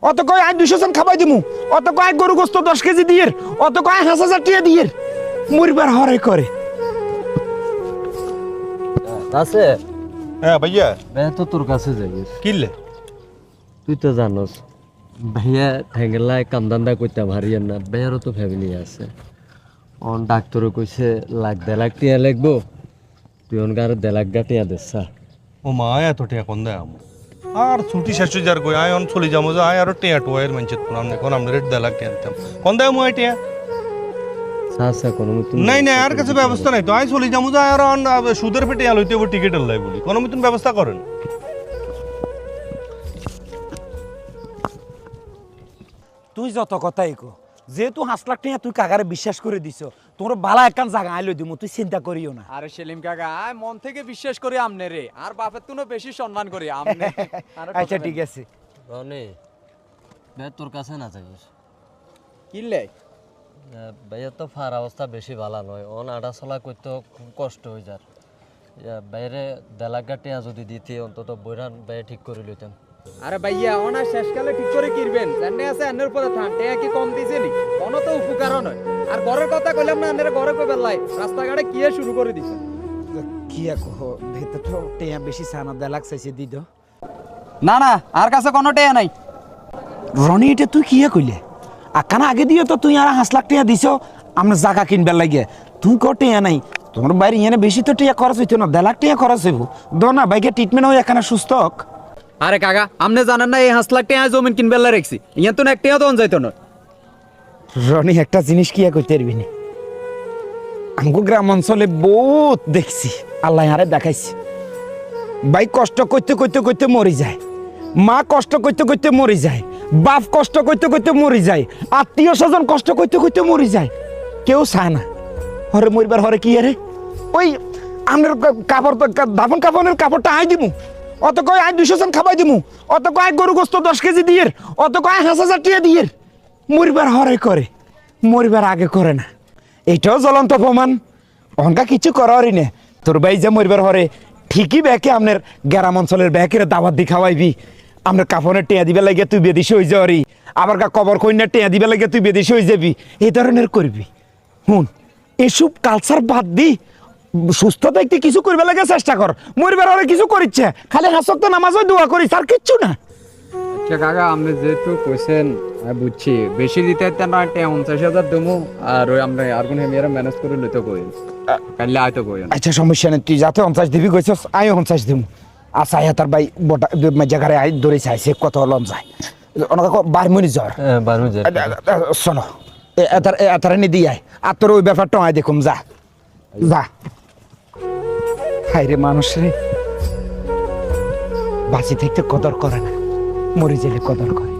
অত কয় আয় 200 জন খাবাই দিমু, অত কয় গরু গোস্ত 10 কেজি দিয়ে, অত কয় 5000 টাকা দিয়ে মরিবার হরে করে। আছে হ্যাঁ ভাইয়া ভাইয়া তো তোর কাছে যাই কিনলে তুই তো জানোস ভাইয়া ঠেঙ্গেলায় কামদান্দা করতে ভারিয়ার না, ভাইয়ারও তো ফ্যামিলি আছে। অন ডাক্তারও কইছে লাখ 1.5 লাখ টিয়া লাগবো, তুই অনগার 1.5 লাখ টিয়া দেছা। ও মা এত টিয়া কোন দেয় আমু আর ছুটি শেষ হয়ে যার কই আয় অন চলে যাবো যে আয় আরো টিয়া টোয়ের মানছে কোন আমনে কোন আমনে রেট 1.5 লাখ টিয়া দিতাম কোন দেয় মু টিয়া সাসা কোন মতন নাই নাই আর কাছে ব্যবস্থা নাই তো আয় চলে যাবো যে আর অন সুদের পেটে আলইতে টিকিট লাই বলি কোন মতন ব্যবস্থা করেন। তুই যত কথাই কো, যেহেতু 5 লাখ টাকা তুই কাকারে বিশ্বাস করে দিছ, তোর বালা একখান জায়গা আইলো দিমু, তুই চিন্তা করিও না। আরে সেলিম কাকা আয় মন থেকে বিশ্বাস করি আমনে রে, আর বাপের তুনো বেশি সম্মান করি আমনে। আচ্ছা ঠিক আছে। রনি ভাই তোর কাছে না যাইস কিনলে ভাইয়া তো ফার অবস্থা বেশি ভালো নয়, অন আড়া চলা করতে খুব কষ্ট হয়ে যার। বাইরে 1.5 লাখ টিয়া যদি দিতে অন্তত বইরান ভাইয়া ঠিক করে লইতাম। আরে ভাইয়া ওনা শেষকালে ঠিক করে কিরবেন জানে আছে আন্নের উপরে থান টেয়া কি কম দিছে নি কোনো তো উপকার নয়। আর ঘরের কথা কইলাম না আন্নের ঘরে কই বেলাই রাস্তাঘাটে কি শুরু করে দিছে। কি কো ভেতর তো টাকা বেশি সানা 1.5 লাখ চাইছে দি দো। না না আর কাছে কোনো টেয়া নাই। রনি এটা তুই কি কইলে আকানা আগে দিও তো তুই আর 5 লাখ টাকা দিছো আমরা জায়গা কিনবার লাগে, তুই কো টাকা নাই তোমার বাইরে ইয়ানে বেশি তো টাকা খরচ হইতো না, 1.5 লাখ টাকা খরচ হইব দো না বাইকে ট্রিটমেন্ট হই এখানে সুস্থ হোক। আরে কাকা আমনে জানেন না এই 5 লাখ টাকা জমিন কিনবেলা রাখছি ইয়ান তো এক টাকা দন যাইতো না। রনি একটা জিনিস কি কইতে পারবি না, আমগো গ্রাম অঞ্চলে বহুত দেখছি, আল্লাহ আরে দেখাইছি ভাই কষ্ট করতে করতে করতে মরি যায়, মা কষ্ট করতে করতে মরি যায়, বাপ কষ্ট করতে করতে মরি যায়, আত্মীয় স্বজন কষ্ট করতে করতে মরি যায়, কেউ চায় না হরে মরিবার হরে কি আরে ওই আমনের কাপড় দাফন কাপড়ের কাপড়টা আই দিমু, অত কয় আয় 200 জন খাবাই দিমু, অত কয় গরু গোস্ত 10 কেজি দিয়ে, অত কয় 5000 টাকা দিয়ে মরিবার হরে করে, মরিবার আগে করে না। এটাও জ্বলন্ত প্রমাণ, অনকা কিছু করারই না। তোর ভাই যে মরিবার হরে ঠিকই ব্যাকে আপনার গ্রাম অঞ্চলের ব্যাকের দাওয়াত দি খাওয়াইবি, আপনার কাফনের টেয়া দিবে লাগে তুই বেদিস হয়ে যাওয়ারি, আবার কবর কন্যার টেয়া দিবে লাগে তুই বেদিস হয়ে যাবি, এই ধরনের করবি। হুন এসব কালচার বাদ দি সুস্থ থাকতে কিছু করবে লাগে চেষ্টা কর, মরিবার হরে কিছু করিচ্ছে খালি হাসক তো নামাজও দোয়া করিস আর কিচ্ছু না। আচ্ছা কাকা আপনি যেহেতু কইছেন বুঝছি বেশি দিতে না 49,000 দেবো আর ওই আমরা আর কোন হেমিয়ারা ম্যানেজ করে লইতে কই কাইলে আইতো কই। আচ্ছা সমস্যা নেই, তুই যাতে 49 দিবি কইছস আয় 49 দিমু। আচ্ছা আয়া তার ভাই বটা জায়গায় আই ধরে চাইছে কত লম যায় অনেক 12 মিনিট জ্বর 12 মিনিট শোনো এতার নি দিয়ে আয় আর তোর ওই ব্যাপারটা আয় দেখুম যা যা। হাই রে মানুষ রে বাঁচি থাকতে কদর করে না, মরে গেলে কদর করে।